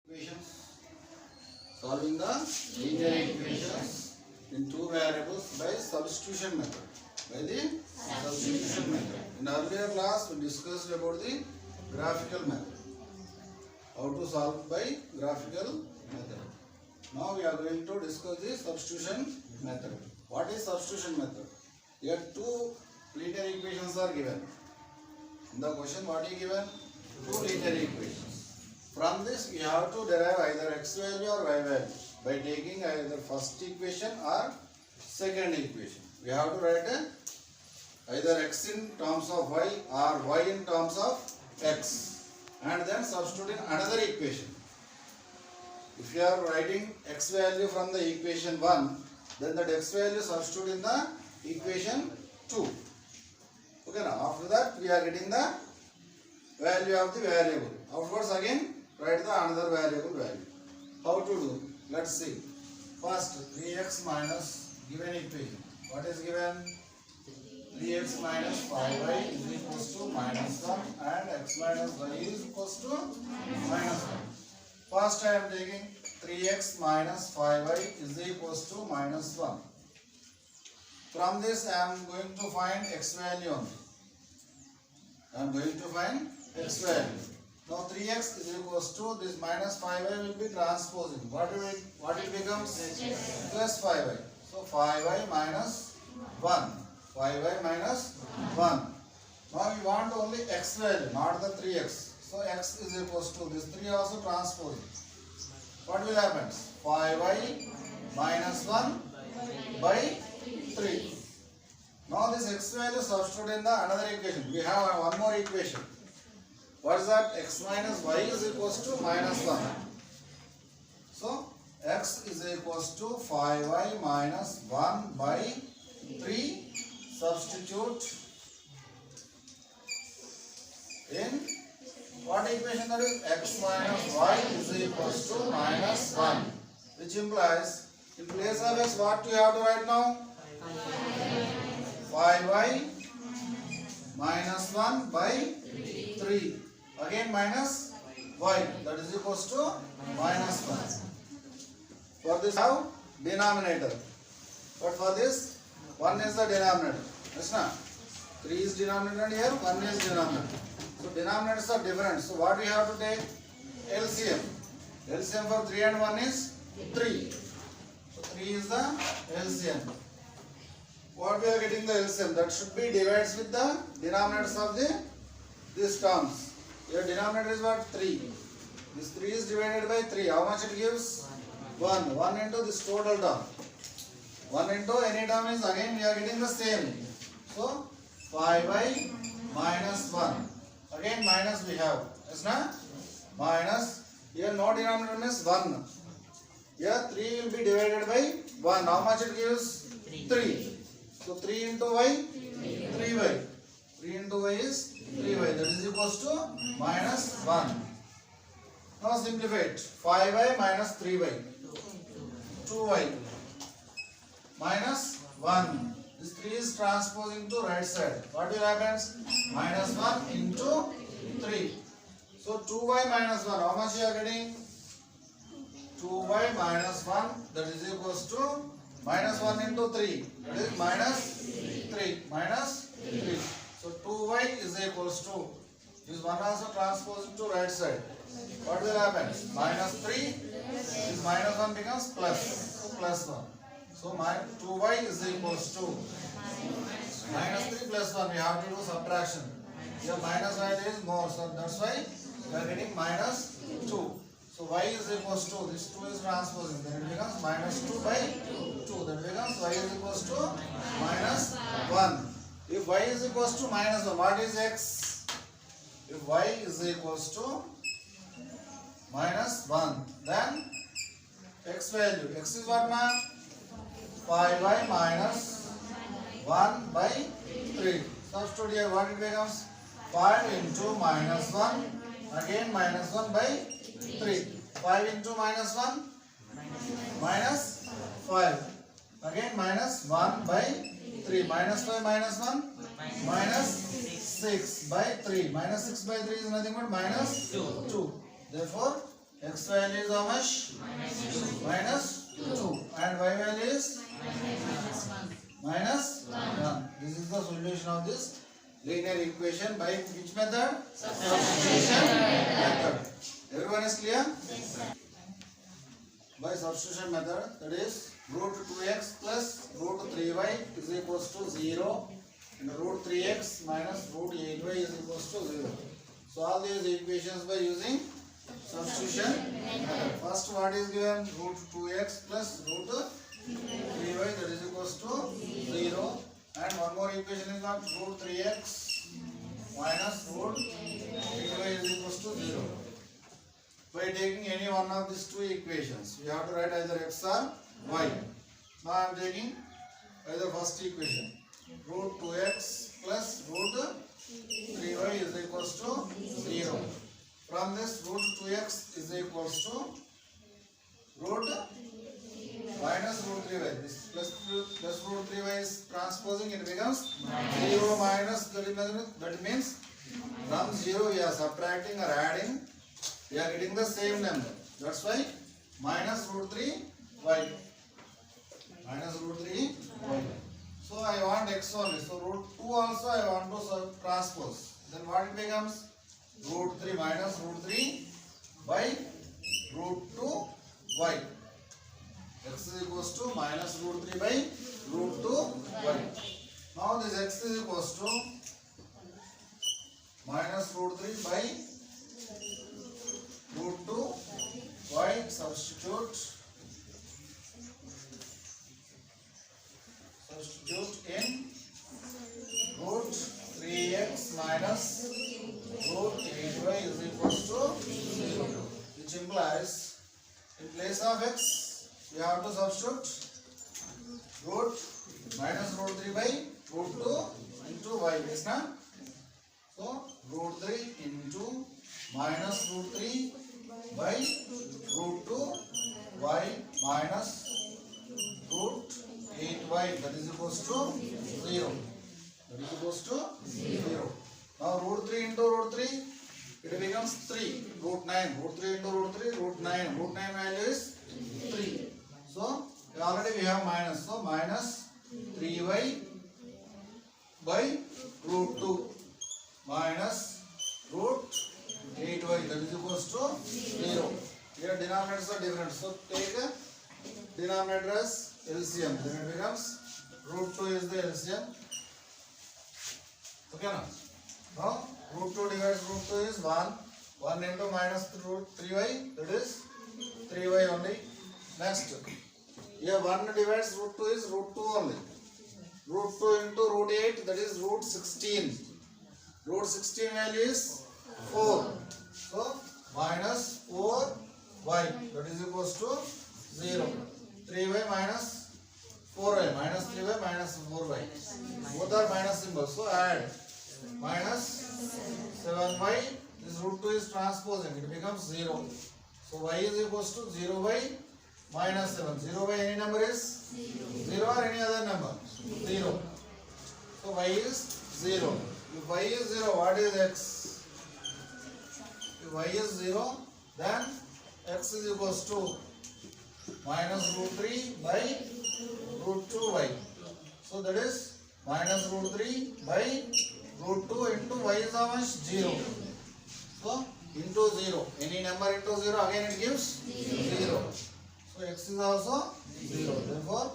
Equations. Solving the linear equations in two variables by substitution method. By the substitution method. In earlier class we discussed about the graphical method. How to solve by graphical method. Now we are going to discuss the substitution method. What is substitution method? Here two linear equations are given. In the question what is given? Two linear equations. From this we have to derive either x value or y value by taking either first equation or second equation. We have to write either x in terms of y or y in terms of x and then substitute in another equation. If you are writing x value from the equation 1, then that x value substitute in the equation 2. Okay, now after that we are getting the value of the variable. Afterwards again write the another variable value. How to do? Let's see. First 3x minus given equation. What is given? 3x minus 5y is equals to minus 1 and x minus y is equals to minus 1. First I am taking 3x minus 5y is equals to minus 1. From this I am going to find x value only. I am going to find x value. Now 3x is equals to this minus 5y will be transposing. What it becomes? Plus 5y. So 5y minus 1. 5y minus 1. Now we want only x value, not the 3x. So x is equals to this 3 also transposing. What will happen? 5y minus 1 by 3. Now this x value substitute in the another equation. We have one more equation. What is that? X minus y is equals to minus 1. So x is equals to 5y minus 1 by 3. Substitute in what equation that is? X minus y is equals to minus 1. Which implies in place of x what you have to write now? 5y minus 1 by 3. Again minus y, that is equals to minus 1. For this have denominator. But for this 1 is the denominator. Yes, na? 3 is denominator here, 1 is denominator. So denominators are different. So what we have to take? LCM. LCM for 3 and 1 is 3. So 3 is the LCM. What we are getting the LCM? That should be divides with the denominators of these terms. Your denominator is what? 3. This 3 is divided by 3. How much it gives? 1. 1 into this total term. 1 into any term is again we are getting the same. So 5y minus 1. Again minus we have. Yes, na? Minus. Here no denominator means 1. Here 3 will be divided by 1. How much it gives? 3. So 3 into y? 3y. 3 into y is 3y. That is equals to minus 1. Now simplify it. 5y minus 3y. 2y. Minus 1. This 3 is transposing to right side. What will happen? Minus 1 into 3. So 2y minus 1. How much you are getting? 2y minus 1. That is equals to minus 1 into 3. That is minus 3. Minus 3. So 2y is equals to this 1 also transposing to right side. What will happen? Minus 3. This minus 1 becomes plus. So plus 1. So my 2y is equals to minus 3 plus 1. We have to do subtraction. Here minus value is more. So that's why we are getting minus 2. So y is equals to this 2 is transposing. Then it becomes minus 2 by 2. That becomes y is equals to minus 1. If y is equals to minus 1, what is x? If y is equals to minus 1, then x value. X is what, man? 5y minus 1 by 3. Substitute here, what it becomes? 5 into minus 1. Again minus 1 by 3. 5 into minus 1? Minus 5. Again minus 1 by 3. Minus 5 minus 1? Minus 6 by 3. Minus 6 by 3 is nothing but minus 2. Therefore, X value is how much? Minus 2. And y value is minus 1. This is the solution of this linear equation by which method? Substitution method. Everyone is clear? By substitution method, that is root 2x plus root 3y is equals to 0 and root 3x minus root 8y is equals to 0. Solve these equations by using substitution method. First, what is given? Root 2x plus root 3y, that is equals to 0. And one more equation is got root 3x minus root 8y is equals to 0. By taking any one of these two equations, we have to write either x or y. Now I am taking either first equation, root 2x plus root 3y is equals to 0. From this, root 2x is equals to root minus root 3y. This plus root 3y is transposing, it becomes 0 minus, that means from 0 we are subtracting or adding, we are getting the same number. That's why minus root 3y. Minus root 3y. So I want x only. So root 2 also I want to transpose. Then what it becomes? Root 3 minus root 3 by root 2y. X is equals to minus root 3 by root 2y. Now this x is equals to minus root 3 by root 2y. Substitute in root 3x minus root 8y is equals to 0, which implies in place of x we have to substitute root minus root 3 by root 2 into y. Yes, na? So root 3 into minus root 3 by root 2 y minus root 8y, that is equals to 0. That is equals to 0. Now root 3 into root 3, it becomes 3. Root 9. Root 3 into root 3, root 9. Root 9 value is 3. So already we have minus. So minus 3y by root 2 minus root 8y, that is equals to 0. Here denominators are different. So take a denominator as LCM. Then it becomes root 2 is the LCM. Okay, now root 2 divides root 2 is 1. 1 into minus root 3y, that is 3y only. Next, here 1 divides root 2 is root 2 only. Root 2 into root 8, that is root 16. Root 16 value is 4. So minus 4y, that is equals to 0. 3y minus 4y, minus 3y minus 4y. Both are minus symbols. So add minus 7y. This root 2 is transposing. It becomes 0. So y is equals to 0 by minus 7. 0 by any number is 0 or any other number? 0. So y is 0. If y is 0, what is x? If y is 0, then x is equals to minus root 3 by root 2y. So that is minus root 3 by root 2 into y is how much? 0. So into 0. Any number into 0, again it gives 0. So x is also 0. Therefore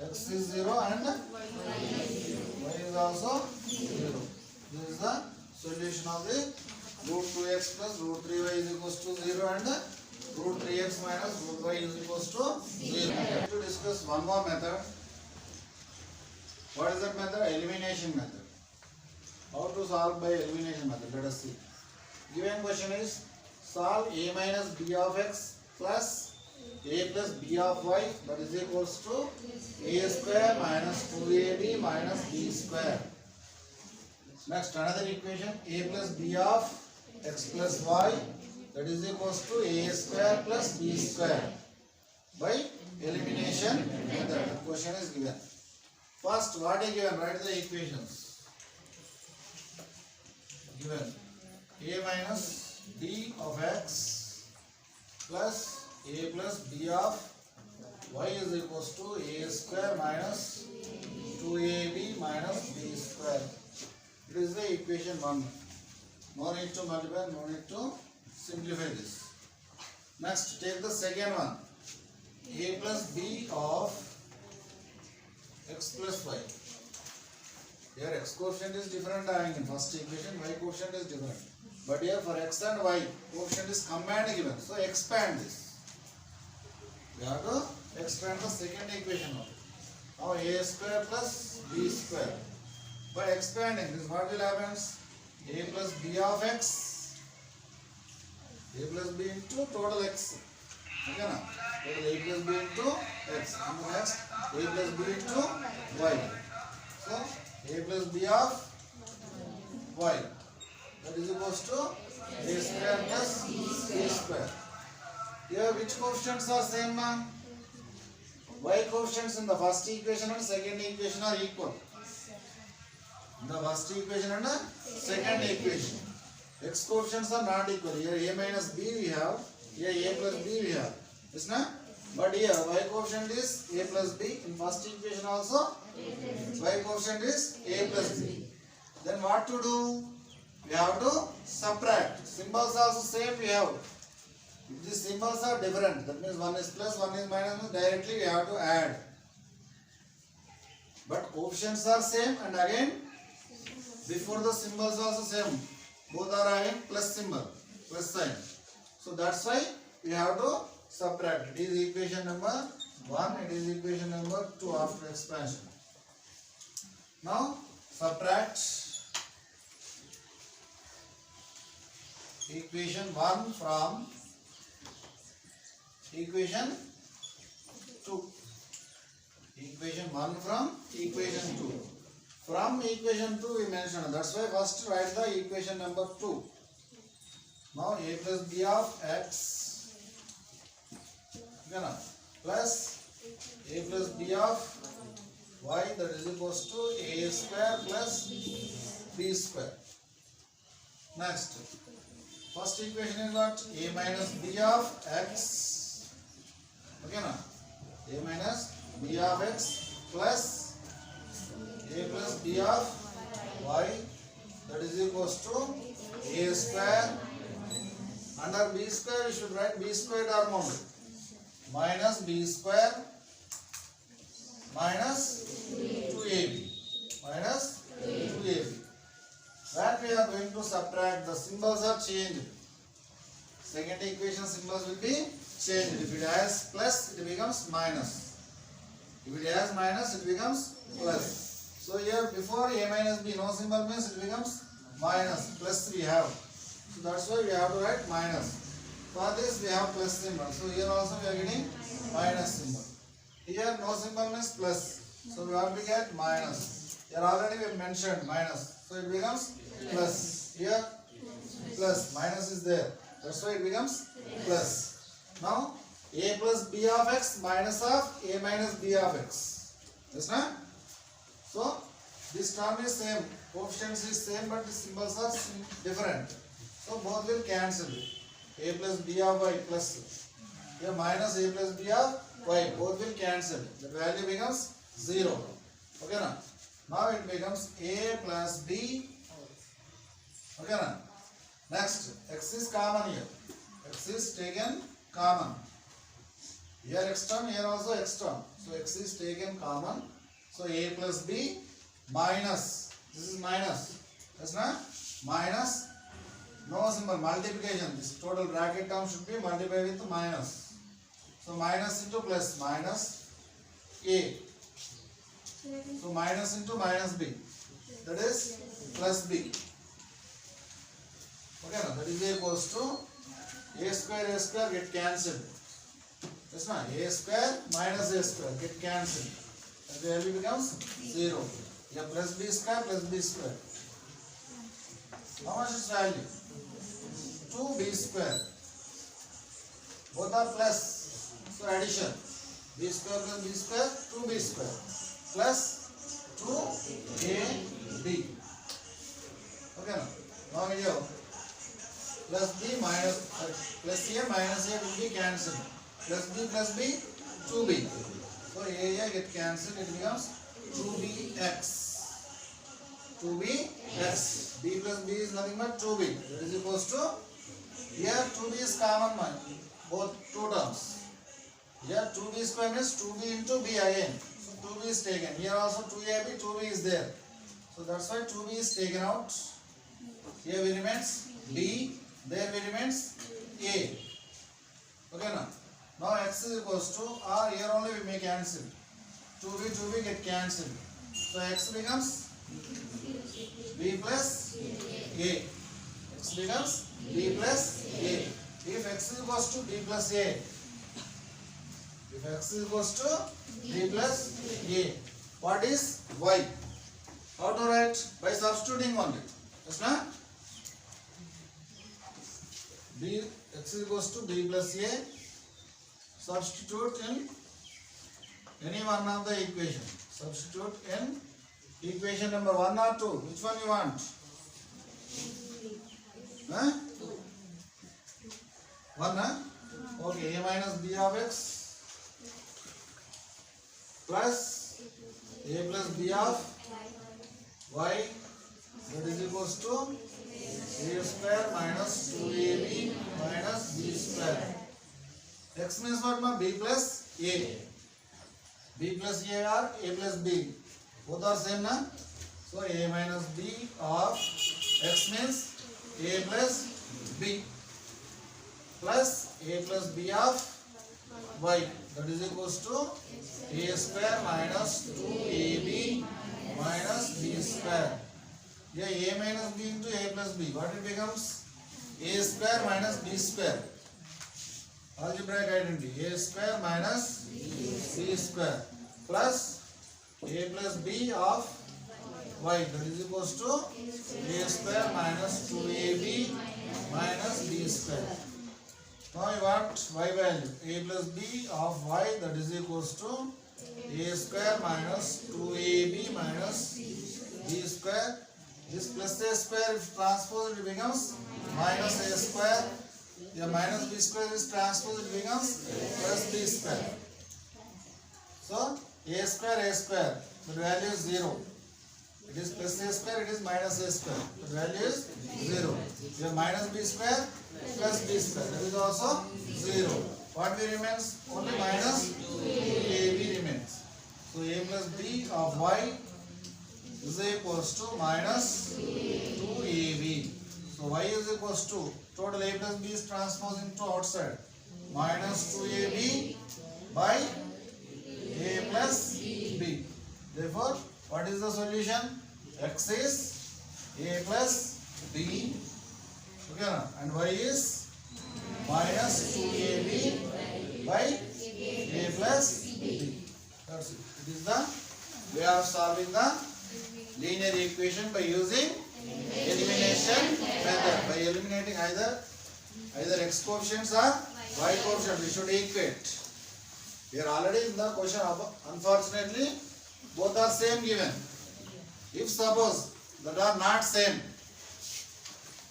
x is 0 and y is also 0. This is the solution of the root 2x plus root 3y is equals to 0 and root 3x minus root y is equals to 0. To discuss one more method. What is that method? Elimination method. How to solve by elimination method? Let us see. Given question is solve a minus b of x plus a plus b of y, that is equals to a square minus 2ab minus b square. Next, another equation, a plus b of x plus y, that is equals to a square plus b square. By elimination method, the question is given. First, what is given? Write the equations. Given a minus b of x plus a plus b of y is equals to a square minus 2ab minus b square. It is the equation 1. No need to multiply, no need to simplify this. Next, take the second one. A plus b of x plus y. Here x quotient is different in first equation, y quotient is different. But here for x and y, quotient is combined given. So expand this. We have to expand the second equation now. Now a square plus b square. By expanding this, what will happen? A plus b of x. A plus b into total x. Okay na? Total a plus b into x. And the next a plus b into y. So a plus b of y. That is equals to a square plus b square. Here which coefficients are same now? Y coefficients in the first equation and second equation are equal. In the first equation and the second equation. X coefficients are not equal. Here a minus b we have. Here a plus b we have. Yes, na? But here y coefficient is a plus b. In first equation also y coefficient is a plus b. Then what to do? We have to subtract. Symbols also same we have. If the symbols are different, that means one is plus, one is minus, directly we have to add. But coefficients are same, and again before the symbols also same. Both are having plus symbol, plus sign. So that's why we have to subtract. It is equation number 1, it is equation number 2 after expansion. Now subtract equation 1 from equation 2. Equation 1 from equation 2. From equation 2 we mentioned. That's why first write the equation number 2. Now a plus b of x plus a plus b of y, that is equals to a square plus b square. Next, first equation is what? A minus b of x. Okay, na? A minus b of x plus a plus b of y, that is equals to a square. Under b square we should write b square term only. Minus b square minus 2ab. Minus 2ab. That we are going to subtract. The symbols are changed. Second equation symbols will be changed. If it has plus, it becomes minus. If it has minus, it becomes plus. So here before a minus b, no symbol means it becomes minus. Plus we have. So that's why we have to write minus. For this we have plus symbol. So here also we are getting minus symbol. Here no symbol means plus. So we have to get minus. Here already we mentioned minus. So it becomes plus. Here plus. Minus is there. That's why it becomes plus. Now a plus b of x minus of a minus b of x. Yes, na? So this term is same. Coefficients is same, but the symbols are different. So both will cancel. A plus b of y plus here minus a plus b of y. Both will cancel. The value becomes 0. Okay, na? Now it becomes a plus b. Okay, na? Next, x is common here. X is taken common. Here x term, here also x term. So x is taken common. So a plus b minus. This is minus. Yes, na? Minus. No symbol, multiplication. This total bracket term should be multiplied with minus. So minus into plus, minus a. So minus into minus b. That is plus b. Okay, no? That is equals to a square get cancelled. Yes, na? A square minus a square get cancelled. The value becomes 0. Yeah, plus b square. How much is value? 2b square. Both are plus. So addition. B square plus b square, 2b square. Plus 2ab. Okay, now here plus b minus plus a minus a will be cancelled. Plus b 2b. So a get cancelled. It becomes 2bx. 2bx. b plus b is nothing but 2b. That is equals to, here 2b is common one, both two terms. Here 2b square means 2b into b again. So 2b is taken. Here also 2ab, 2b is there. So that's why 2b is taken out. Here we remains b, there we remains a. Okay now. Now x is equals to, or here only we may cancel. 2b get cancelled. So x becomes b plus a. X becomes b plus a. If x is equals to b plus a, if x is equals to b plus a, what is y? How to write? By substituting only. Yes, na? B, x is equals to b plus a. Substitute in any one of the equation. Substitute in equation number 1 or 2. Which one you want? Huh? 1, huh? Okay, a minus b of x plus a plus b of y, that is equals to a square minus 2ab minus b square. X means what, ma? B plus a. B plus a or a plus b. Both are same, na? So a minus b of x means a plus b plus a plus b of y, that is equals to a square minus 2ab minus b square. Here a minus b into a plus b, what it becomes? A square minus b square. Algebraic identity, a square minus b square plus a plus b of y, that is equals to a square minus 2ab minus b square. Now you want y value, a plus b of y, that is equals to a square minus 2ab minus b square. This plus a square, if transposed, it becomes minus a square. The minus b square is transposed, it becomes plus b square. So a square, the value is 0. It is plus a square, it is minus a square. The value is 0. Here minus b square plus b square, that is also 0. What we remains? Only minus 2ab remains. So a plus b of y is equals to minus 2ab. So y is equals to, total a plus b is transposed into outside, minus 2ab by a plus b. Therefore, what is the solution? X is a plus b, okay, and y is minus 2ab by a plus b. That's it. It is the way of solving the linear equation by using elimination method. By eliminating either x coefficients or y coefficients, we should equate. We are already in the question. Unfortunately, both are same given. If suppose that are not same,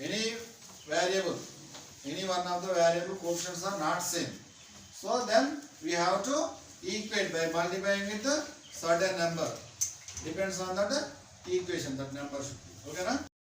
any variable, any one of the variable coefficients are not same, so then we have to equate by multiplying with a certain number. Depends on that equation, that number should be. Okay, na?